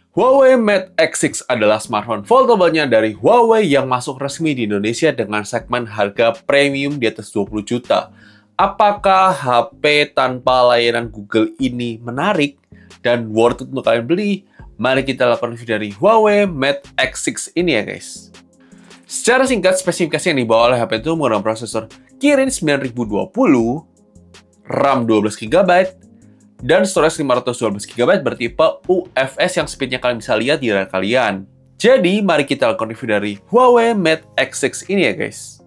Huawei Mate X6 adalah smartphone foldable-nya dari Huawei yang masuk resmi di Indonesia dengan segmen harga premium di atas 20 juta. Apakah HP tanpa layanan Google ini menarik dan worth it untuk kalian beli? Mari kita lakukan review dari Huawei Mate X6 ini ya guys. Secara singkat, spesifikasi yang dibawa oleh HP itu menggunakan prosesor Kirin 9020, RAM 12GB, dan storage 512GB bertipe UFS yang speednya kalian bisa lihat di layar kalian. Jadi, mari kita lakukan review dari Huawei Mate X6 ini ya guys.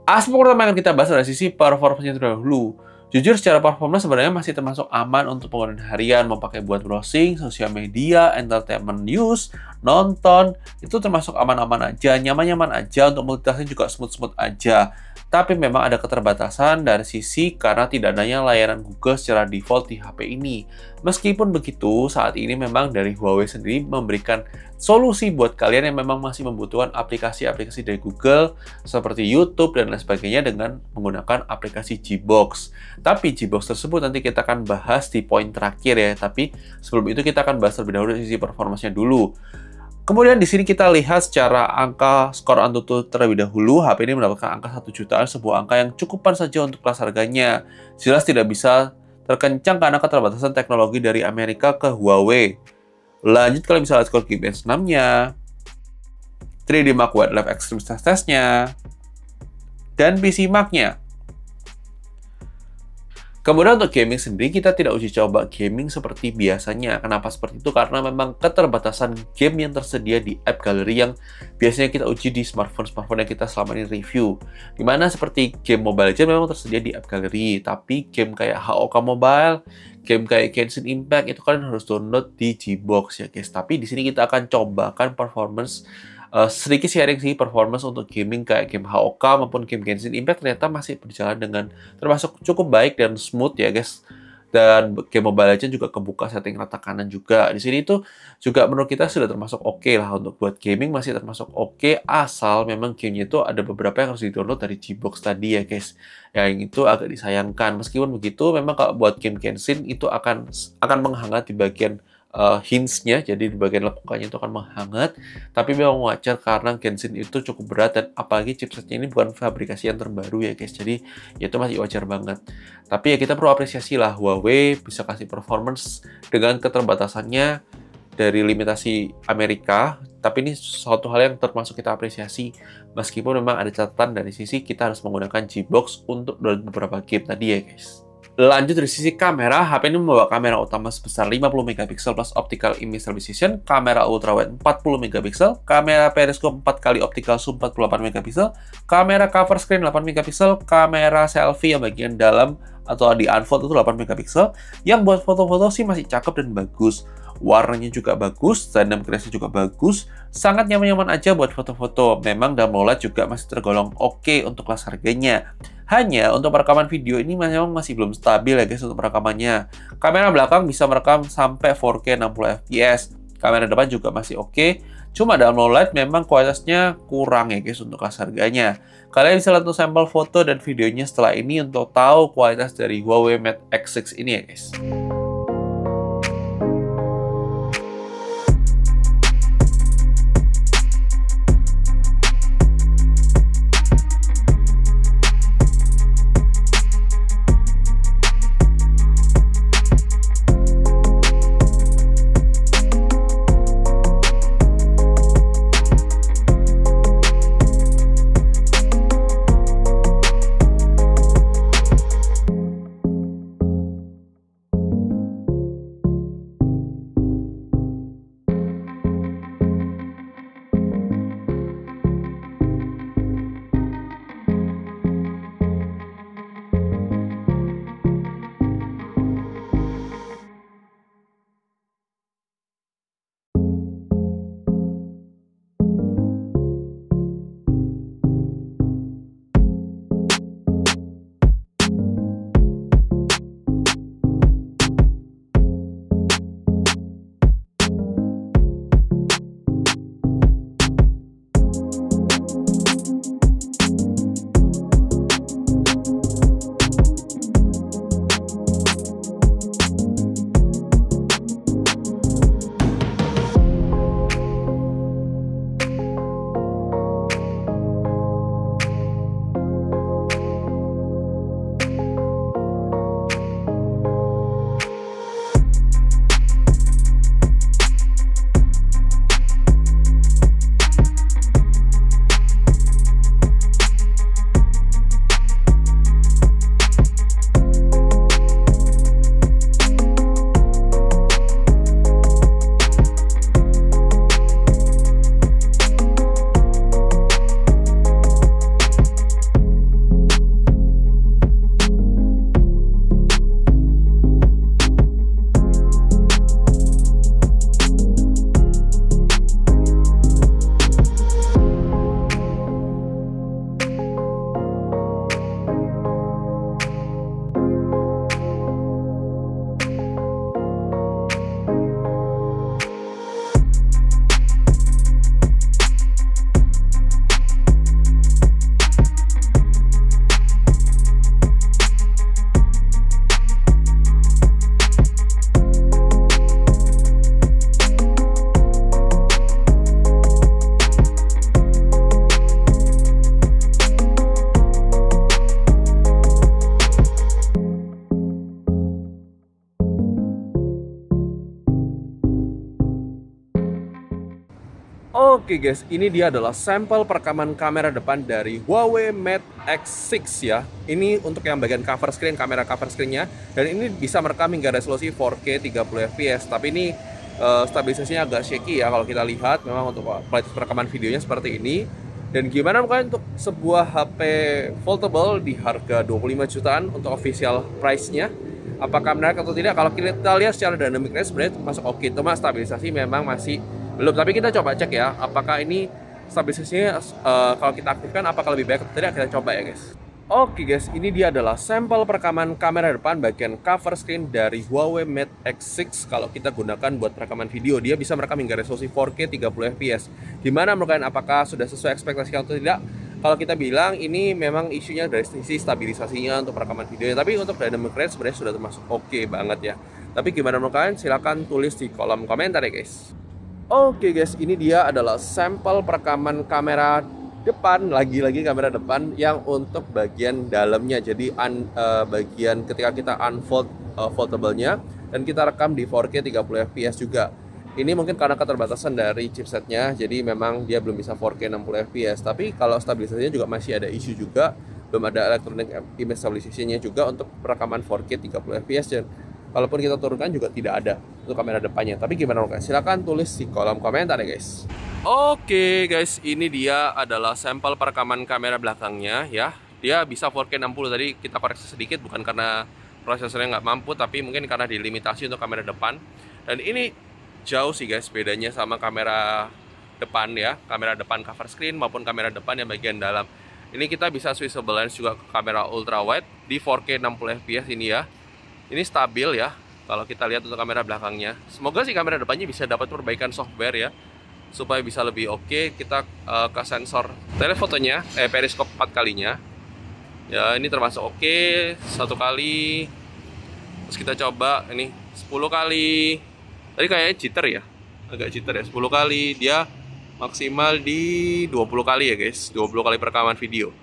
Aspek pertama yang kita bahas dari sisi performanya terlebih dahulu. Jujur, secara performa sebenarnya masih termasuk aman untuk penggunaan harian, mau pakai buat browsing, sosial media, entertainment news, nonton, itu termasuk aman-aman aja, nyaman-nyaman aja, untuk multitasking juga smooth-smooth aja. Tapi memang ada keterbatasan dari sisi karena tidak adanya layanan Google secara default di HP ini. Meskipun begitu, saat ini memang dari Huawei sendiri memberikan solusi buat kalian yang memang masih membutuhkan aplikasi-aplikasi dari Google seperti YouTube dan lain sebagainya dengan menggunakan aplikasi Gbox. Tapi Gbox tersebut nanti kita akan bahas di poin terakhir ya. Tapi sebelum itu kita akan bahas terlebih dahulu dari sisi performanya dulu. Kemudian di sini kita lihat secara angka skor AnTuTu terlebih dahulu, HP ini mendapatkan angka 1 jutaan, sebuah angka yang cukupan saja untuk kelas harganya. Jelas tidak bisa terkencang karena keterbatasan teknologi dari Amerika ke Huawei. Lanjut, kalian bisa lihat skor Geekbench 6-nya, 3D Mark Wildlife Extreme Test-nya, dan PC Mark-nya. Kemudian untuk gaming sendiri, kita tidak uji coba gaming seperti biasanya. Kenapa seperti itu? Karena memang keterbatasan game yang tersedia di app gallery yang biasanya kita uji di smartphone-smartphone yang kita selama ini review. Dimana seperti game Mobile Legends memang tersedia di app gallery, tapi game kayak HOK Mobile, game kayak Genshin Impact, itu kalian harus download di Gbox ya guys. Tapi di sini kita akan cobakan performance sedikit sharing sih performance untuk gaming kayak game HOK maupun game Genshin Impact ternyata masih berjalan dengan termasuk cukup baik dan smooth ya guys. Dan game Mobile Legends juga kebuka setting rata kanan juga. Di sini itu juga menurut kita sudah termasuk oke lah untuk buat gaming, masih termasuk oke asal memang gamenya itu ada beberapa yang harus di-download dari Gbox tadi ya guys. Yang itu agak disayangkan. Meskipun begitu memang kalau buat game Genshin itu akan menghangat di bagian hinge-nya, jadi di bagian lekukannya itu akan menghangat, tapi memang wajar karena Genshin itu cukup berat dan apalagi chipsetnya ini bukan fabrikasi yang terbaru ya guys, jadi ya itu masih wajar banget. Tapi ya kita perlu apresiasi lah, Huawei bisa kasih performance dengan keterbatasannya dari limitasi Amerika, tapi ini suatu hal yang termasuk kita apresiasi meskipun memang ada catatan dari sisi kita harus menggunakan Gbox untuk beberapa game tadi ya guys. Lanjut dari sisi kamera, HP ini membawa kamera utama sebesar 50 MP plus optical image stabilization, kamera ultrawide 40 MP, kamera periskop 4 kali optical zoom 48 MP, kamera cover screen 8 MP, kamera selfie yang bagian dalam atau di unfold itu 8 MP, yang buat foto-foto sih masih cakep dan bagus. Warnanya juga bagus, dynamic range juga bagus, sangat nyaman-nyaman aja buat foto-foto. Memang dalam low light juga masih tergolong oke untuk kelas harganya. Hanya untuk perekaman video ini memang masih belum stabil ya guys untuk perekamannya. Kamera belakang bisa merekam sampai 4K 60 fps. Kamera depan juga masih oke. Cuma dalam low light memang kualitasnya kurang ya guys untuk kelas harganya. Kalian bisa lihat sampel foto dan videonya setelah ini untuk tahu kualitas dari Huawei Mate X6 ini ya guys. Oke guys, ini dia adalah sampel perekaman kamera depan dari Huawei Mate X6 ya. Ini untuk yang bagian cover screen, kamera cover screen-nya. Dan ini bisa merekam hingga resolusi 4K 30 fps. Tapi ini stabilisasinya agak shaky ya kalau kita lihat. Memang untuk kualitas perekaman videonya seperti ini. Dan gimana mungkin untuk sebuah HP foldable di harga 25 jutaan untuk official price-nya? Apakah menarik atau tidak? Kalau kita lihat secara dynamic range sebenarnya masuk oke. Cuma stabilisasi memang masih belum, tapi kita coba cek ya, apakah ini stabilisasinya kalau kita aktifkan apakah lebih baik atau tidak, kita coba ya guys. Oke guys, ini dia adalah sampel perekaman kamera depan bagian cover screen dari Huawei Mate X6. Kalau kita gunakan buat perekaman video, dia bisa merekam hingga resolusi 4K 30 fps. Gimana menurut apakah sudah sesuai ekspektasi atau tidak? Kalau kita bilang ini memang isunya dari sisi stabilisasinya untuk perekaman videonya, tapi untuk dynamic range sebenarnya sudah termasuk oke banget ya. Tapi gimana menurut kalian? Silahkan tulis di kolom komentar ya guys. Oke guys, ini dia adalah sampel perekaman kamera depan, lagi-lagi kamera depan yang untuk bagian dalamnya. Jadi bagian ketika kita unfold foldable-nya dan kita rekam di 4K 30 fps juga. Ini mungkin karena keterbatasan dari chipsetnya, jadi memang dia belum bisa 4K 60 fps. Tapi kalau stabilisasinya juga masih ada isu juga, belum ada electronic image stabilization-nya juga untuk perekaman 4K 30 fps. Dan kalaupun kita turunkan juga tidak ada untuk kamera depannya. Tapi gimana guys? Silahkan tulis di kolom komentar ya guys. Oke guys, ini dia adalah sampel perekaman kamera belakangnya ya. Dia bisa 4K 60, tadi kita koreksi sedikit, bukan karena prosesornya nggak mampu, tapi mungkin karena dilimitasi untuk kamera depan. Dan ini jauh sih guys bedanya sama kamera depan ya, kamera depan cover screen maupun kamera depan yang bagian dalam. Ini kita bisa switchable lens juga ke kamera ultra wide di 4K 60 fps ini ya. Ini stabil ya kalau kita lihat untuk kamera belakangnya. Semoga sih kamera depannya bisa dapat perbaikan software ya, supaya bisa lebih oke. Kita ke sensor telefotonya, periskop 4 kalinya ya, ini termasuk oke. 1 kali, terus kita coba ini 10 kali. Tadi kayaknya jitter ya, agak jitter ya. 10 kali, dia maksimal di 20 kali ya guys, 20 kali perekaman video.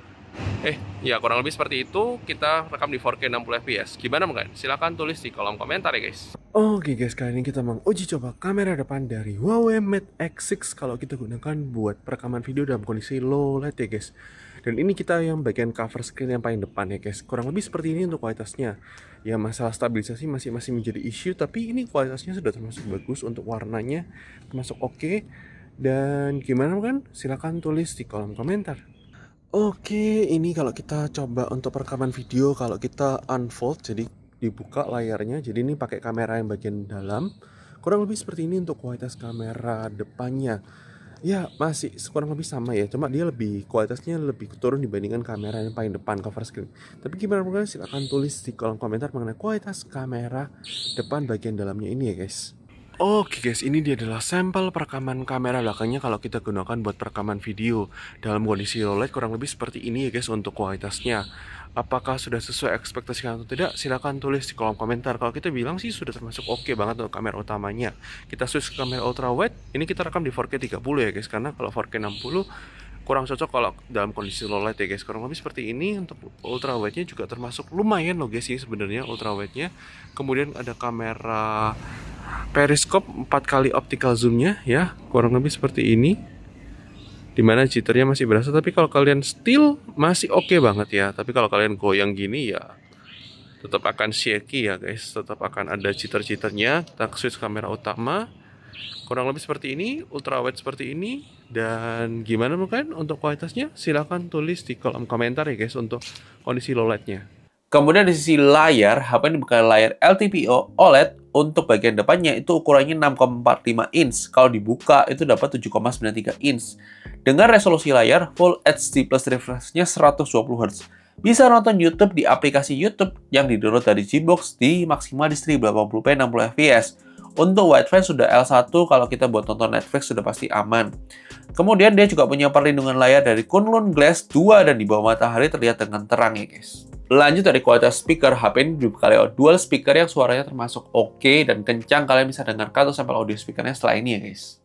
Ya kurang lebih seperti itu. Kita rekam di 4K 60 fps. Gimana mungkin? Silahkan tulis di kolom komentar ya guys. Oke guys, kali ini kita menguji coba kamera depan dari Huawei Mate X6 kalau kita gunakan buat perekaman video dalam kondisi low light ya guys. Dan ini kita yang bagian cover screen yang paling depan ya guys. Kurang lebih seperti ini untuk kualitasnya. Ya masalah stabilisasi masih menjadi isu, tapi ini kualitasnya sudah termasuk bagus. Untuk warnanya termasuk oke. Dan gimana kan? Silahkan tulis di kolom komentar. Oke, ini kalau kita coba untuk perekaman video, kalau kita unfold, jadi dibuka layarnya, jadi ini pakai kamera yang bagian dalam. Kurang lebih seperti ini untuk kualitas kamera depannya. Ya masih kurang lebih sama ya, cuma dia lebih kualitasnya lebih turun dibandingkan kamera yang paling depan cover screen. Tapi gimana mungkin, silahkan tulis di kolom komentar mengenai kualitas kamera depan bagian dalamnya ini ya guys. Oke guys, ini dia adalah sampel perekaman kamera belakangnya kalau kita gunakan buat perekaman video dalam kondisi low light. Kurang lebih seperti ini ya guys untuk kualitasnya. Apakah sudah sesuai ekspektasi atau tidak? Silahkan tulis di kolom komentar. Kalau kita bilang sih sudah termasuk oke banget untuk kamera utamanya. Kita switch ke kamera ultra wide. Ini kita rekam di 4K 30 ya guys, karena kalau 4K 60 kurang cocok kalau dalam kondisi low light ya guys. Kurang lebih seperti ini. Untuk ultra wide nya juga termasuk lumayan loh guys ini sebenarnya ultra wide nya. Kemudian ada kamera periskop 4 kali optical zoom-nya ya, kurang lebih seperti ini. Dimana jitternya masih berasa, tapi kalau kalian still masih oke banget ya. Tapi kalau kalian goyang gini ya tetap akan shaky ya guys, tetap akan ada jitter-jitternya. Kita switch kamera utama, kurang lebih seperti ini, ultra wide seperti ini. Dan gimana mungkin untuk kualitasnya? Silahkan tulis di kolom komentar ya guys untuk kondisi low light-nya. Kemudian di sisi layar, HP ini bukan layar LTPO OLED. Untuk bagian depannya itu ukurannya 6,45 inch. Kalau dibuka itu dapat 7,93 inch. Dengan resolusi layar Full HD plus refresh-nya 120Hz. Bisa nonton YouTube di aplikasi YouTube yang di-download dari Gbox di maksimal di stream 1080p 60 fps. Untuk Wi-Fi sudah L1, kalau kita buat nonton Netflix sudah pasti aman. Kemudian dia juga punya perlindungan layar dari Kunlun Glass 2 dan di bawah matahari terlihat dengan terang ya guys. Lanjut dari kualitas speaker, HP ini dibuka lewat dual speaker yang suaranya termasuk oke dan kencang. Kalian bisa dengarkan tuh sampel audio speakernya setelah ini ya guys.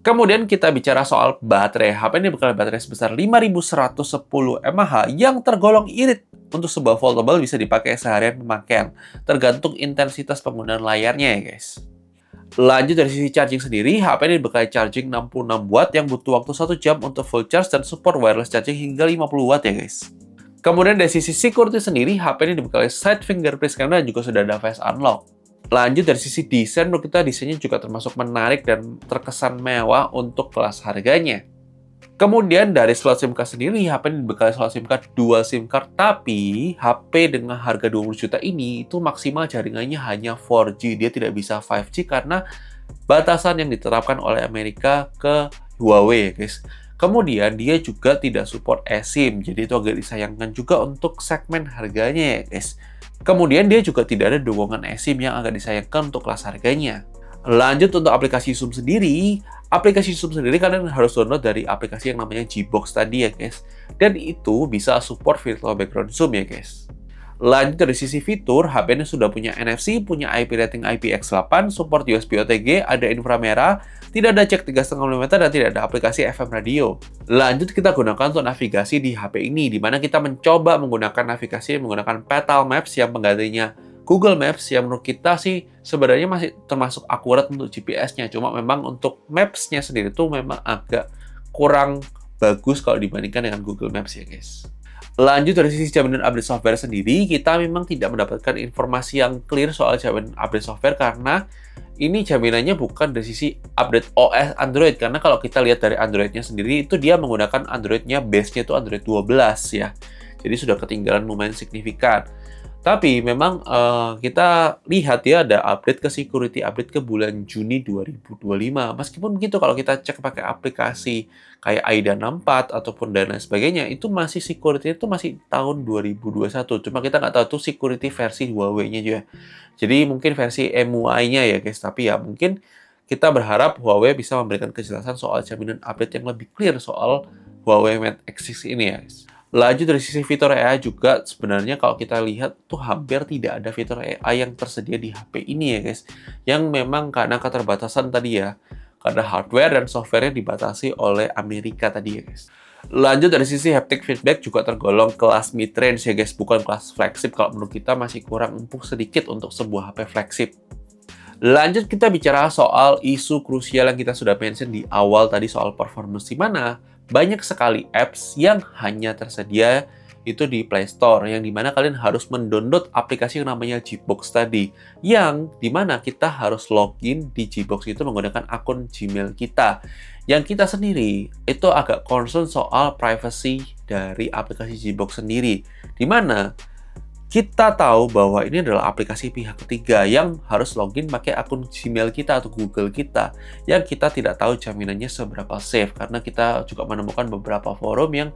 Kemudian kita bicara soal baterai. HP ini berkala baterai sebesar 5110 mAh yang tergolong irit untuk sebuah foldable bisa dipakai seharian pemakaian, tergantung intensitas penggunaan layarnya ya guys. Lanjut dari sisi charging sendiri, HP ini dibekali charging 66 watt yang butuh waktu 1 jam untuk full charge dan support wireless charging hingga 50 watt ya guys. Kemudian dari sisi security sendiri, HP ini dibekali side fingerprint scanner dan juga sudah ada face unlock. Lanjut dari sisi desain, menurut kita desainnya juga termasuk menarik dan terkesan mewah untuk kelas harganya. Kemudian dari slot SIM card sendiri, HP ini dibekali slot SIM card dual SIM card, tapi HP dengan harga 20 juta ini itu maksimal jaringannya hanya 4G, dia tidak bisa 5G karena batasan yang diterapkan oleh Amerika ke Huawei guys. Kemudian dia juga tidak support eSIM, jadi itu agak disayangkan juga untuk segmen harganya ya guys. Kemudian dia juga tidak ada dukungan eSIM yang agak disayangkan untuk kelas harganya. Lanjut untuk aplikasi Zoom sendiri. Aplikasi Zoom sendiri kalian harus download dari aplikasi yang namanya Gbox tadi ya guys. Dan itu bisa support virtual background Zoom ya guys. Lanjut dari sisi fitur, HP ini sudah punya NFC, punya IP rating IPX8, support USB OTG, ada inframerah, tidak ada cek 3,5 mm, dan tidak ada aplikasi FM radio. Lanjut kita gunakan untuk navigasi di HP ini, di mana kita mencoba menggunakan navigasi menggunakan Petal Maps yang penggantinya Google Maps, yang menurut kita sih sebenarnya masih termasuk akurat untuk GPS-nya. Cuma memang untuk Maps-nya sendiri tuh memang agak kurang bagus kalau dibandingkan dengan Google Maps ya guys. Lanjut dari sisi jaminan update software sendiri, kita memang tidak mendapatkan informasi yang clear soal jaminan update software karena ini jaminannya bukan dari sisi update OS Android. Karena kalau kita lihat dari Android-nya sendiri, itu dia menggunakan Android-nya, base-nya itu Android 12 ya. Jadi sudah ketinggalan lumayan signifikan. Tapi memang kita lihat ya ada update ke security, update ke bulan Juni 2025. Meskipun begitu kalau kita cek pakai aplikasi kayak AIDA 64 ataupun dan lain sebagainya, itu masih security itu masih tahun 2021. Cuma kita nggak tahu tuh security versi Huawei-nya juga. Jadi mungkin versi MUI-nya ya guys. Tapi ya mungkin kita berharap Huawei bisa memberikan kejelasan soal jaminan update yang lebih clear soal Huawei Mate X6 ini ya guys. Lanjut dari sisi fitur AI juga, sebenarnya kalau kita lihat tuh hampir tidak ada fitur AI yang tersedia di HP ini ya guys. Yang memang karena keterbatasan tadi ya, karena hardware dan softwarenya dibatasi oleh Amerika tadi ya guys. Lanjut dari sisi haptic feedback juga tergolong kelas mid-range ya guys, bukan kelas flagship. Kalau menurut kita masih kurang empuk sedikit untuk sebuah HP flagship. Lanjut kita bicara soal isu krusial yang kita sudah mention di awal tadi soal performance, di mana banyak sekali apps yang hanya tersedia itu di Play Store, yang dimana kalian harus mendownload aplikasi yang namanya Gbox tadi, yang dimana kita harus login di Gbox itu menggunakan akun Gmail kita. Yang kita sendiri itu agak concern soal privacy dari aplikasi Gbox sendiri, dimana kita tahu bahwa ini adalah aplikasi pihak ketiga yang harus login pakai akun Gmail kita atau Google kita, yang kita tidak tahu jaminannya seberapa safe, karena kita juga menemukan beberapa forum yang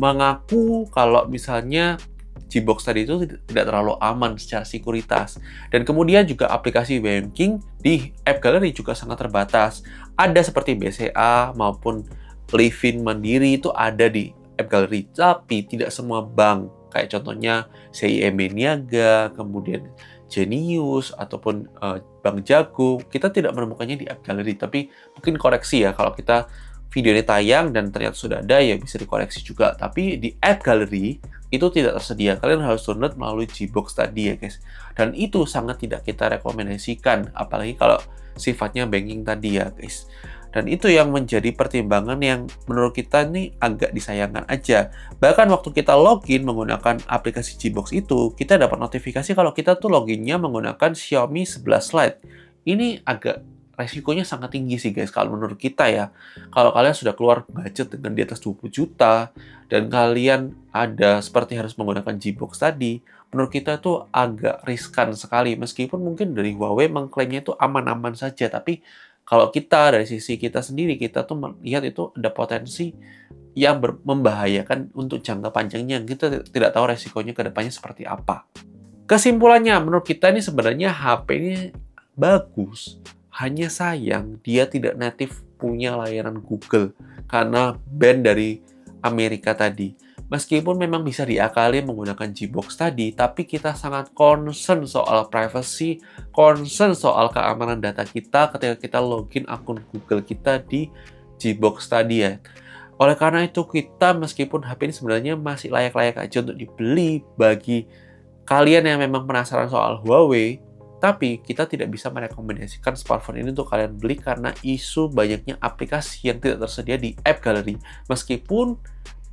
mengaku kalau misalnya Gbox tadi itu tidak terlalu aman secara sekuritas. Dan kemudian juga aplikasi banking di App Gallery juga sangat terbatas. Ada seperti BCA maupun Livin Mandiri itu ada di App Gallery, tapi tidak semua bank. Kayak contohnya CIMB Niaga, kemudian Genius, ataupun Bank Jago, kita tidak menemukannya di App Gallery. Tapi mungkin koreksi ya, kalau kita video ini tayang dan ternyata sudah ada, ya bisa dikoreksi juga. Tapi di App Gallery itu tidak tersedia. Kalian harus download melalui Gbox tadi ya guys. Dan itu sangat tidak kita rekomendasikan, apalagi kalau sifatnya banking tadi ya guys. Dan itu yang menjadi pertimbangan yang menurut kita ini agak disayangkan aja. Bahkan waktu kita login menggunakan aplikasi Gbox itu, kita dapat notifikasi kalau kita tuh loginnya menggunakan Xiaomi 11 Lite. Ini agak resikonya sangat tinggi sih guys kalau menurut kita ya. Kalau kalian sudah keluar budget dengan di atas 20 juta, dan kalian ada seperti harus menggunakan Gbox tadi, menurut kita tuh agak riskan sekali. Meskipun mungkin dari Huawei mengklaimnya itu aman-aman saja, tapi kalau kita dari sisi kita sendiri, kita tuh melihat itu ada potensi yang membahayakan untuk jangka panjangnya. Kita tidak tahu resikonya ke depannya seperti apa. Kesimpulannya, menurut kita ini sebenarnya HP ini bagus. Hanya sayang dia tidak native punya layanan Google karena ban dari Amerika tadi. Meskipun memang bisa diakali menggunakan Gbox tadi, tapi kita sangat concern soal privacy, concern soal keamanan data kita ketika kita login akun Google kita di Gbox tadi ya. Oleh karena itu kita meskipun HP ini sebenarnya masih layak-layak aja untuk dibeli bagi kalian yang memang penasaran soal Huawei, tapi kita tidak bisa merekomendasikan smartphone ini untuk kalian beli karena isu banyaknya aplikasi yang tidak tersedia di App Gallery. Meskipun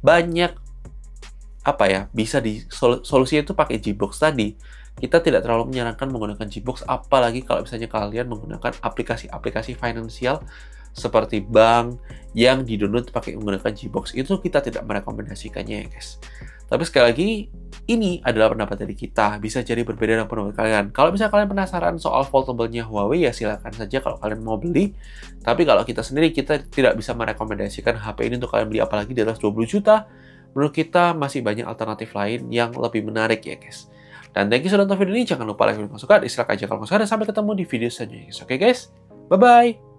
banyak bisa solusinya itu pakai Gbox tadi. Kita tidak terlalu menyarankan menggunakan Gbox, apalagi kalau misalnya kalian menggunakan aplikasi-aplikasi finansial seperti bank yang di-download pakai menggunakan Gbox. Itu kita tidak merekomendasikannya ya guys. Tapi sekali lagi, ini adalah pendapat dari kita. Bisa jadi berbeda dengan pendapat kalian. Kalau misalnya kalian penasaran soal foldable-nya Huawei, ya silakan saja kalau kalian mau beli. Tapi kalau kita sendiri, kita tidak bisa merekomendasikan HP ini untuk kalian beli, apalagi di atas 20 juta. Menurut kita masih banyak alternatif lain yang lebih menarik ya guys. Dan thank you sudah nonton video ini. Jangan lupa like dan suka. Dislike aja kalau nggak suka. Dan sampai ketemu di video selanjutnya. Oke guys? Bye-bye!